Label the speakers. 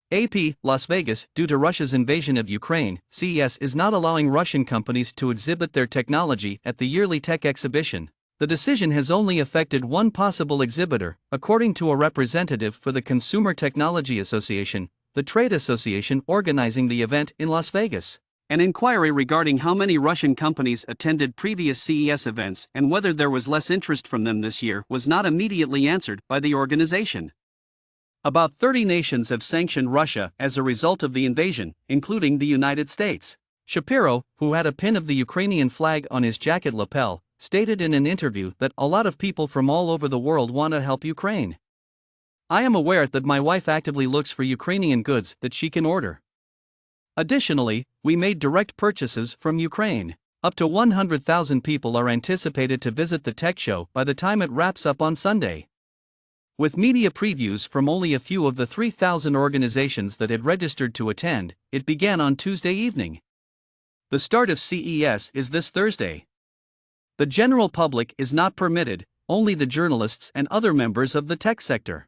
Speaker 1: AP, Las Vegas. Due to Russia's invasion of Ukraine, CES is not allowing Russian companies to exhibit their technology at the yearly tech exhibition. The decision has only affected one possible exhibitor, according to a representative for the Consumer Technology Association, the trade association organizing the event in Las Vegas. An inquiry regarding how many Russian companies attended previous CES events and whether there was less interest from them this year was not immediately answered by the organization. About 30 nations have sanctioned Russia as a result of the invasion, including the United States. Shapiro, who had a pin of the Ukrainian flag on his jacket lapel, stated in an interview that a lot of people from all over the world want to help Ukraine. I am aware that my wife actively looks for Ukrainian goods that she can order. Additionally, we made direct purchases from Ukraine. Up to 100,000 people are anticipated to visit the tech show by the time it wraps up on Sunday. With media previews from only a few of the 3,000 organizations that had registered to attend, it began on Tuesday evening. The start of CES is this Thursday. The general public is not permitted, only the journalists and other members of the tech sector.